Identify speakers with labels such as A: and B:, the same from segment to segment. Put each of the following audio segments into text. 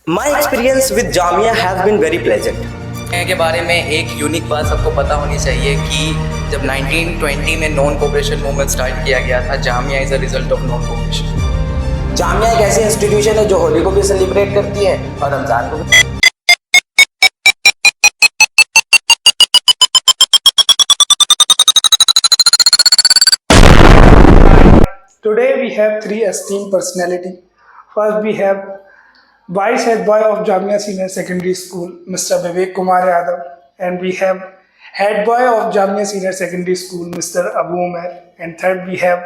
A: My experience with Jamia has been very pleasant.
B: के बारे में एक यूनिक बात सबको पता होनी चाहिए कि जब 1920 में नॉन कोऑपरेशन मूवमेंट स्टार्ट किया गया था, Jamia is a result of non cooperation.
A: Jamia एक ऐसी इंस्टीट्यूशन है जो होली को भी सेलिब्रेट करती है और रमजान को भी।
C: Today we have three esteemed personality. First we have Vice Head Boy of Jamia Senior Secondary School, Mr. Vivek Kumar Yadav, and we have Head Boy of Jamia Senior Secondary School, Mr. Abu Umair, and third we have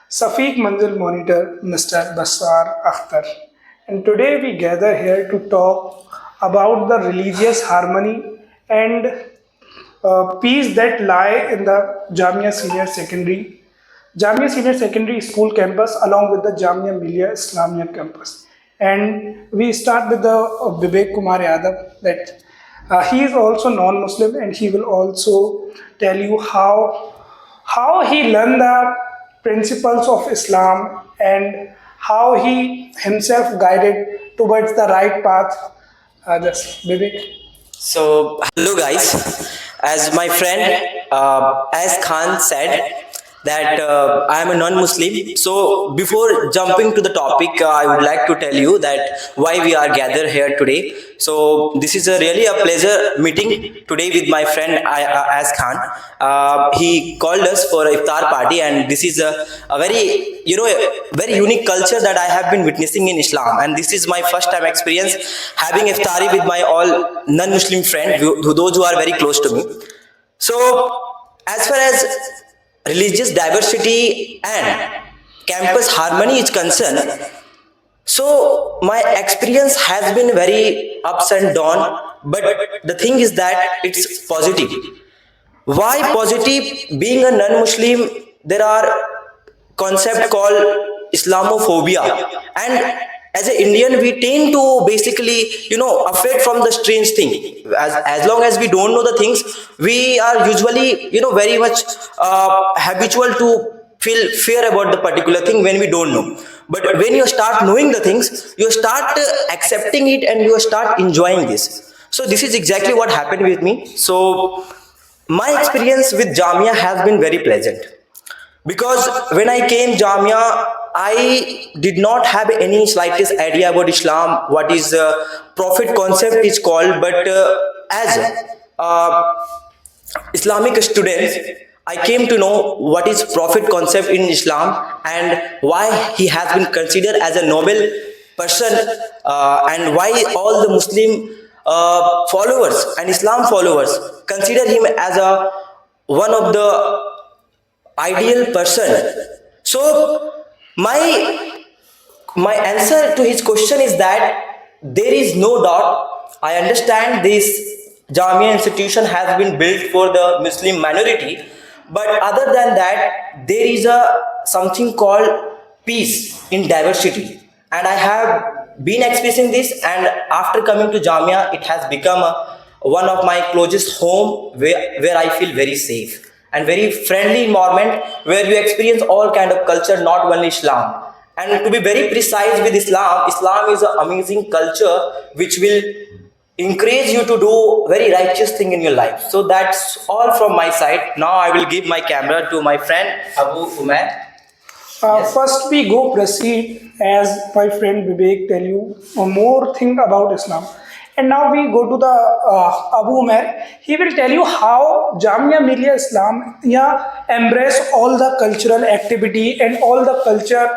C: Safiq Manzil Monitor, Mr. Bassar Akhtar. And today we gather here to talk about the religious harmony and peace that lie in the Jamia Senior Secondary School campus along with the Jamia Millia Islamia campus. And we start with the Vivek Kumar Yadav that he is also non-Muslim and he will also tell you how he learned the principles of Islam and how he himself guided towards the right path. Just Vivek.
A: So, hello guys. As my friend as Khan said, that I am a non-Muslim. So before jumping to the topic, I would like to tell you that why we are gathered here today. So this is really a pleasure meeting today with my friend As Khan. He called us for a iftar party, and this is a very very unique culture that I have been witnessing in Islam. And this is my first time experience having iftari with my all non-Muslim friends, those who are very close to me. So as far as religious diversity and campus harmony is concerned, so my experience has been very ups and down, but the thing is that it's positive. Why positive? Being a non-Muslim, there are concept called Islamophobia, and as an Indian, we tend to basically, afraid from the strange thing. As long as we don't know the things, we are usually, very much habitual to feel fear about the particular thing when we don't know. But when you start knowing the things, you start accepting it and you start enjoying this. So this is exactly what happened with me. So my experience with Jamia has been very pleasant. Because when I came Jamia, I did not have any slightest idea about Islam, what is Prophet concept is called, but as Islamic students, I came to know what is Prophet concept in Islam and why he has been considered as a noble person and why all the Muslim followers and Islam followers consider him as one of the ideal person. So my answer to his question is that there is no doubt. I understand this Jamia institution has been built for the Muslim minority, but other than that, there is something called peace in diversity, and I have been experiencing this. And after coming to Jamia, it has become one of my closest home where I feel very safe and very friendly environment where you experience all kind of culture, not only Islam. And to be very precise with Islam, Islam is an amazing culture which will encourage you to do very righteous thing in your life. So that's all from my side. Now I will give my camera to my friend Abu Umair. Yes.
C: First we go proceed as my friend Vivek tell you more thing about Islam. And now we go to the Abu Umair. He will tell you how Jamia Millia Islamia embrace all the cultural activity and all the culture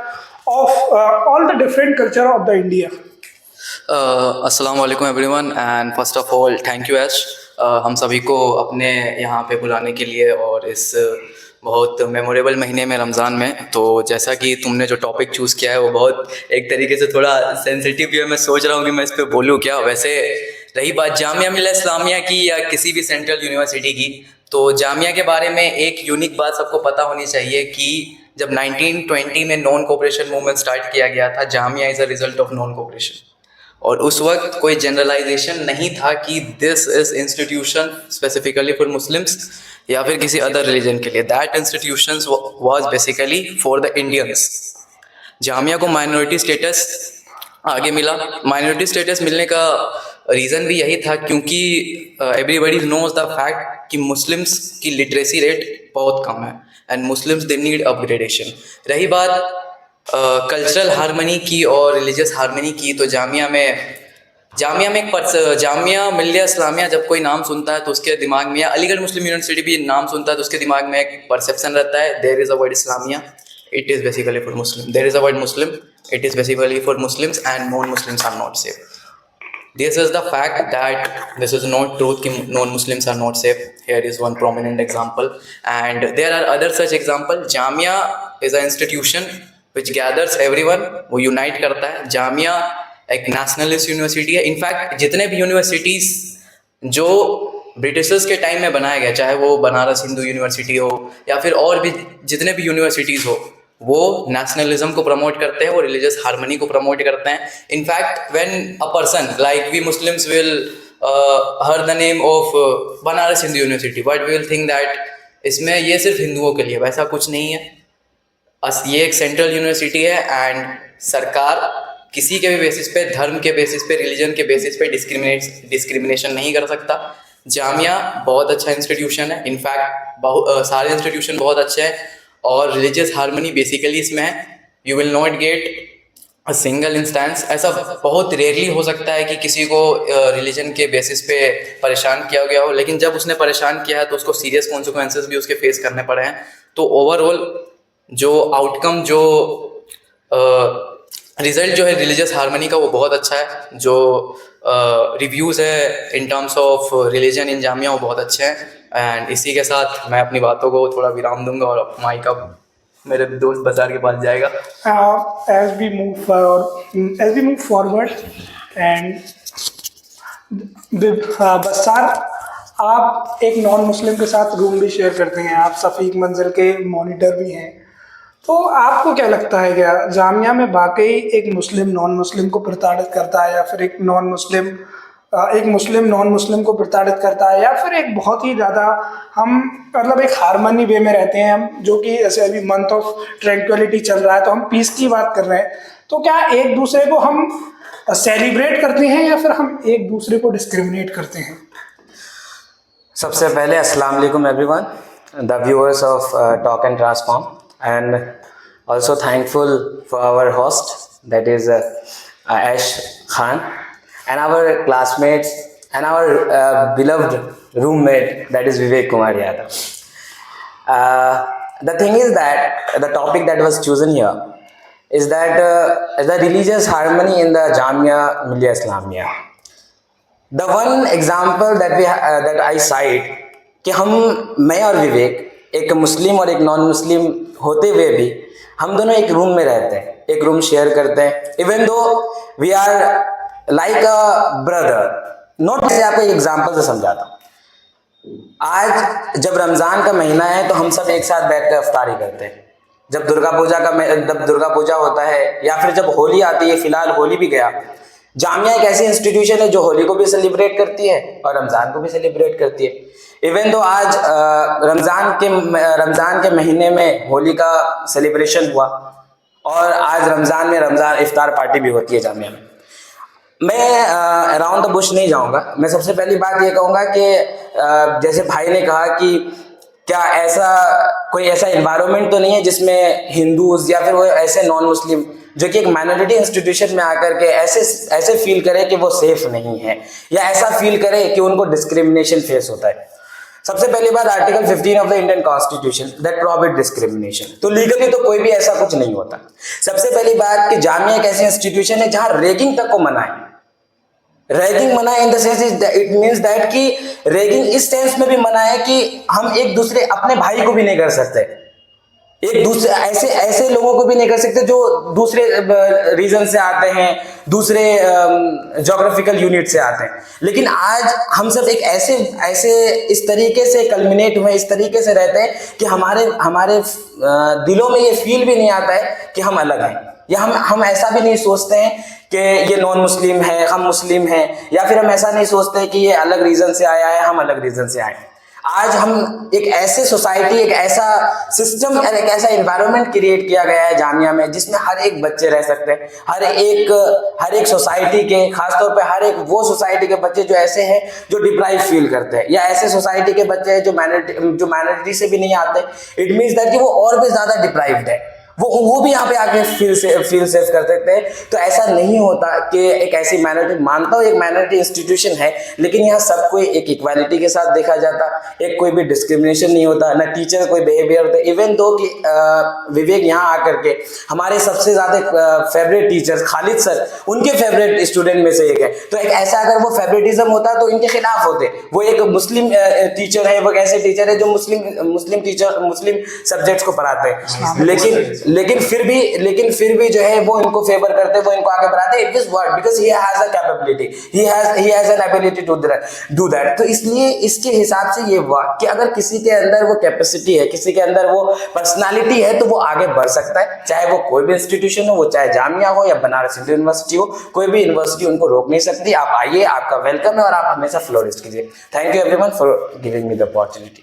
C: of all the different culture of the India.
B: अस्सलाम वालेकुम everyone and first of all thank you ऐश हम सभी को अपने यहाँ पे बुलाने के लिए और इस बहुत मेमोरेबल महीने में रमज़ान में। तो जैसा कि तुमने जो टॉपिक चूज़ किया है वो बहुत एक तरीके से थोड़ा सेंसिटिव भी है। मैं सोच रहा हूँ कि मैं इस पर बोलूँ क्या। वैसे रही बात जामिया मिल्लिया इस्लामिया की या किसी भी सेंट्रल यूनिवर्सिटी की, तो जामिया के बारे में एक यूनिक बात सबको पता होनी चाहिए कि जब 1920 में नॉन कोऑपरेशन मूवमेंट स्टार्ट किया गया था, Jamia is a result of non cooperation. और उस वक्त कोई जनरलाइजेशन नहीं था कि this is institution specifically for Muslims या फिर किसी अदर रिलीजन के लिए। That institution was basically for the Indians. Jamia को माइनॉरिटी स्टेटस आगे मिला। माइनॉरिटी स्टेटस मिलने का रीज़न भी यही था क्योंकि एवरीबडी नोज द फैक्ट कि मुस्लिम्स की लिटरेसी रेट बहुत कम है and Muslims they need upgradation. रही बात कल्चरल हार्मनी की और रिलीजियस हार्मनी की, तो जामिया में जामिया मिल्लिया इस्लामिया जब कोई नाम सुनता है तो उसके दिमाग में, या अलीगढ़ मुस्लिम यूनिवर्सिटी भी नाम सुनता है तो उसके दिमाग में एक परसेप्शन रहता है, देयर इज़ अ वर्ड इस्लामिया, it is basically for Muslim. There is a word Muslim, it is basically for Muslims and non-Muslims are not safe. This is the fact that this is not truth कि non-Muslims are not safe. Here is one prominent example and there are other such example. Jamia is an institution which gathers everyone, वो unite करता है। जामिया एक nationalist university है। In fact जितने भी universities जो Britishers के टाइम में बनाया गया, चाहे वो बनारस हिंदू यूनिवर्सिटी हो या फिर और भी जितने भी यूनिवर्सिटीज़ हो, वो नेशनलिज्म को प्रमोट करते हैं, वो रिलीजियस हार्मनी को प्रमोट करते हैं। In fact when a person like we Muslims will hear the name of Banaras Hindu university, but we will think that इसमें ये सिर्फ हिंदुओं के लिए, वैसा कुछ नहीं है। ये एक सेंट्रल यूनिवर्सिटी है एंड सरकार किसी के भी बेसिस पे, धर्म के बेसिस पे, रिलीजन के बेसिस पे डिस्क्रिमिनेशन नहीं कर सकता। जामिया बहुत अच्छा इंस्टीट्यूशन है। इनफैक्ट सारे इंस्टीट्यूशन बहुत अच्छे हैं और रिलीजियस हार्मनी बेसिकली इसमें है। You will not get a single instance, ऐसा बहुत रेयरली हो सकता है कि किसी को रिलीजन के बेसिस पे परेशान किया गया हो, लेकिन जब उसने परेशान किया है तो उसको सीरियस कॉन्सिक्वेंसेस भी उसके फेस करने पड़े हैं। तो ओवरऑल जो आउटकम, जो रिजल्ट जो है रिलीजियस हार्मनी का, वो बहुत अच्छा है। जो रिव्यूज़ है in terms of religion in Jamia वो बहुत अच्छे हैं। एंड इसी के साथ मैं अपनी बातों को थोड़ा विराम दूंगा और माइक अब मेरे दोस्त बसार के पास जाएगा।
C: as we move forward and बसार, आप एक नॉन मुस्लिम के साथ रूम भी शेयर करते हैं, आप सफ़ीक मंजिल के मॉनिटर भी हैं, तो आपको क्या लगता है, क्या जामिया में वाकई एक मुस्लिम नॉन मुस्लिम को प्रताड़ित करता है, या फिर एक मुस्लिम नॉन मुस्लिम को प्रताड़ित करता है, या फिर एक बहुत ही ज़्यादा हम मतलब एक हार्मनी वे में रहते हैं हम, जो कि ऐसे अभी मंथ ऑफ ट्रैंक्विलिटी चल रहा है तो हम पीस की बात कर रहे हैं, तो क्या एक दूसरे को हम सेलिब्रेट करते हैं या फिर हम एक दूसरे को डिस्क्रिमिनेट करते हैं?
A: सबसे पहले अस्सलाम वालेकुम everyone, the viewers of talk and transform, and also thankful for our host, that is Aish Khan, and our classmates and our beloved roommate, that is Vivek Kumar Yadav. The thing is that the topic that was chosen here is that the religious harmony in the Jamia Millia Islamia. The one example that I cite कि मैं और विवेक एक मुस्लिम और एक non Muslim होते हुए भी हम दोनों एक रूम में रहते हैं, एक रूम शेयर करते हैं, even though we are like a brother. Note से आपको एक एग्जांपल से समझाता हूँ। आज जब रमज़ान का महीना है तो हम सब एक साथ बैठ कर इफ्तारी करते हैं। जब दुर्गा पूजा होता है या फिर जब होली आती है, फिलहाल होली भी गया, जामिया एक ऐसी इंस्टीट्यूशन है जो होली को भी सेलिब्रेट करती है और रमज़ान को भी सेलिब्रेट करती है। इवन तो आज रमज़ान के महीने में होली का सेलिब्रेशन हुआ और आज रमज़ान इफ्तार पार्टी भी होती है जामिया में। मैं अराउंड द बुश नहीं जाऊंगा। मैं सबसे पहली बात ये कहूँगा कि जैसे भाई ने कहा कि क्या कोई ऐसा इन्वायरमेंट तो नहीं है जिसमें हिंदूज या फिर वो ऐसे नॉन मुस्लिम जो कि एक माइनॉरिटी इंस्टीट्यूशन में आकर के ऐसे फील करे कि वो सेफ नहीं है, या ऐसा फील करे कि उनको डिस्क्रिमिनेशन फेस होता है। सबसे पहली बात, article 15 of the Indian constitution that prohibit discrimination, तो लीगली तो कोई भी ऐसा कुछ नहीं होता। सबसे पहली बात कि जामिया एक ऐसी इंस्टीट्यूशन है जहां रैगिंग तक को मना है। रैगिंग मना in the sense it means that कि रैगिंग इस सेंस में भी मना है कि हम एक दूसरे अपने भाई को भी नहीं कर सकते, एक दूसरे ऐसे लोगों को भी नहीं कर सकते जो दूसरे रीजन से आते हैं, दूसरे ज्योग्राफिकल यूनिट से आते हैं। लेकिन आज हम सब एक ऐसे इस तरीके से कल्मिनेट हुए, इस तरीके से रहते हैं कि हमारे दिलों में ये फील भी नहीं आता है कि हम अलग हैं, या हम ऐसा भी नहीं सोचते हैं कि ये नॉन मुस्लिम है, हम मुस्लिम हैं, या फिर हम ऐसा नहीं सोचते कि ये अलग रीजन से आया है, हम अलग रीजन से आए हैं। आज हम एक ऐसे सोसाइटी, एक ऐसा सिस्टम और एक ऐसा एनवायरनमेंट क्रिएट किया गया है जामिया में जिसमें हर एक बच्चे रह सकते हैं, हर एक सोसाइटी के, खासतौर पे हर एक वो सोसाइटी के बच्चे जो ऐसे हैं जो डिप्राइव फील करते हैं, या ऐसे सोसाइटी के बच्चे हैं जो माइनॉरिटी से भी नहीं आते। इट मीन्स दैट कि वो और भी ज्यादा डिप्राइव्ड है, वो भी यहाँ पे आके फील सेफ कर सकते हैं। तो ऐसा नहीं होता कि एक ऐसी माइनॉरिटी, मानता हूँ एक माइनॉरिटी इंस्टीट्यूशन है, लेकिन यहाँ सब कोई एक इक्वालिटी के साथ देखा जाता, एक कोई भी डिस्क्रिमिनेशन नहीं होता, ना टीचर कोई बिहेवियर होता। इवन दो कि विवेक यहाँ आकर के हमारे सबसे ज्यादा फेवरेट टीचर खालिद सर, उनके फेवरेट स्टूडेंट में से एक है। तो एक ऐसा अगर वो फेवरेटिज्म होता तो इनके खिलाफ होते। वो एक मुस्लिम टीचर है, वो एक ऐसे टीचर है जो मुस्लिम सब्जेक्ट्स को पढ़ाते हैं, लेकिन फिर भी जो है वो इनको फेवर करते हैं, वो इनको आगे बढ़ाते हैं। It is what because he has a capability, he has an ability to do that. तो इसलिए इसके हिसाब से ये हुआ कि अगर किसी के अंदर वो कैपेसिटी है, किसी के अंदर वो पर्सनालिटी है, तो वो आगे बढ़ सकता है, चाहे वो कोई भी इंस्टीट्यूशन हो, वो चाहे जामिया हो या बनारस हिंदू यूनिवर्सिटी हो, कोई भी यूनिवर्सिटी उनको रोक नहीं सकती। आप आइए, आपका वेलकम है और आप हमेशा फ्लोरिश कीजिए। Thank you everyone for giving me the opportunity.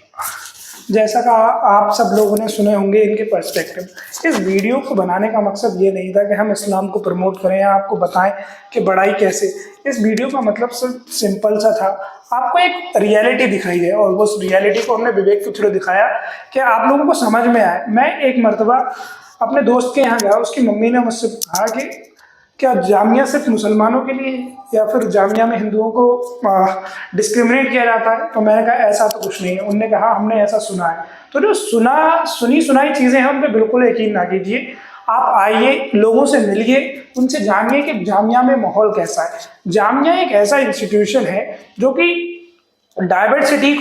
C: जैसा कि आप सब लोगों ने सुने होंगे इनके पर्सपेक्टिव। इस वीडियो को बनाने का मकसद ये नहीं था कि हम इस्लाम को प्रमोट करें या आपको बताएं कि बड़ाई कैसे। इस वीडियो का मतलब सिर्फ सिंपल सा था, आपको एक रियलिटी दिखाई है और उस रियलिटी को हमने विवेक के थ्रू दिखाया कि आप लोगों को समझ में आए। मैं एक मरतबा अपने दोस्त के यहाँ गया, उसकी मम्मी ने मुझसे कहा कि क्या जामिया सिर्फ मुसलमानों के लिए है या फिर जामिया में हिंदुओं को डिस्क्रिमिनेट किया जाता है? तो मैंने कहा ऐसा तो कुछ नहीं है। उनने कहा हमने ऐसा सुना है। तो जो सुनी सुनाई चीज़ें हैं उन पर बिल्कुल यकीन ना कीजिए। आप आइए, लोगों से मिलिए, उनसे जानिए कि जामिया में माहौल कैसा है। जामिया एक ऐसा इंस्टीट्यूशन है जो कि डाइवर्सिटी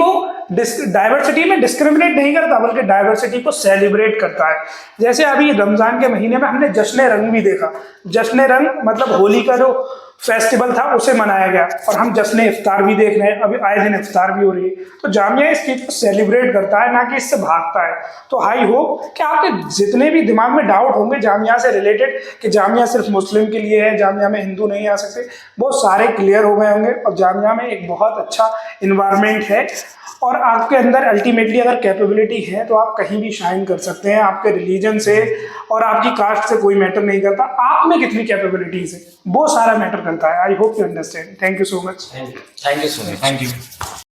C: में डिस्क्रिमिनेट नहीं करता, बल्कि डाइवर्सिटी को सेलिब्रेट करता है। जैसे अभी रमजान के महीने में हमने जश्न रंग भी देखा। जश्न रंग मतलब होली का जो फेस्टिवल था उसे मनाया गया, और हम जश्न इफ्तार भी देख रहे हैं, अभी आए दिन इफ्तार भी हो रही है। तो जामिया इस चीज़ को सेलिब्रेट करता है, ना कि इससे भागता है। तो आई होप कि आपके जितने भी दिमाग में डाउट होंगे जामिया से रिलेटेड कि जामिया सिर्फ मुस्लिम के लिए है, जामिया में हिंदू नहीं आ सकते, वो सारे क्लियर हो गए होंगे। और जामिया में एक बहुत अच्छा इन्वायरमेंट है, और आपके अंदर अल्टीमेटली अगर कैपेबिलिटी है तो आप कहीं भी शाइन कर सकते हैं। आपके रिलीजन से और आपकी कास्ट से कोई मैटर नहीं करता, आप में कितनी कैपेबिलिटीज है वो सारा मैटर करता है। I hope you understand. Thank you so much.
A: Thank you so much.
D: Thank you.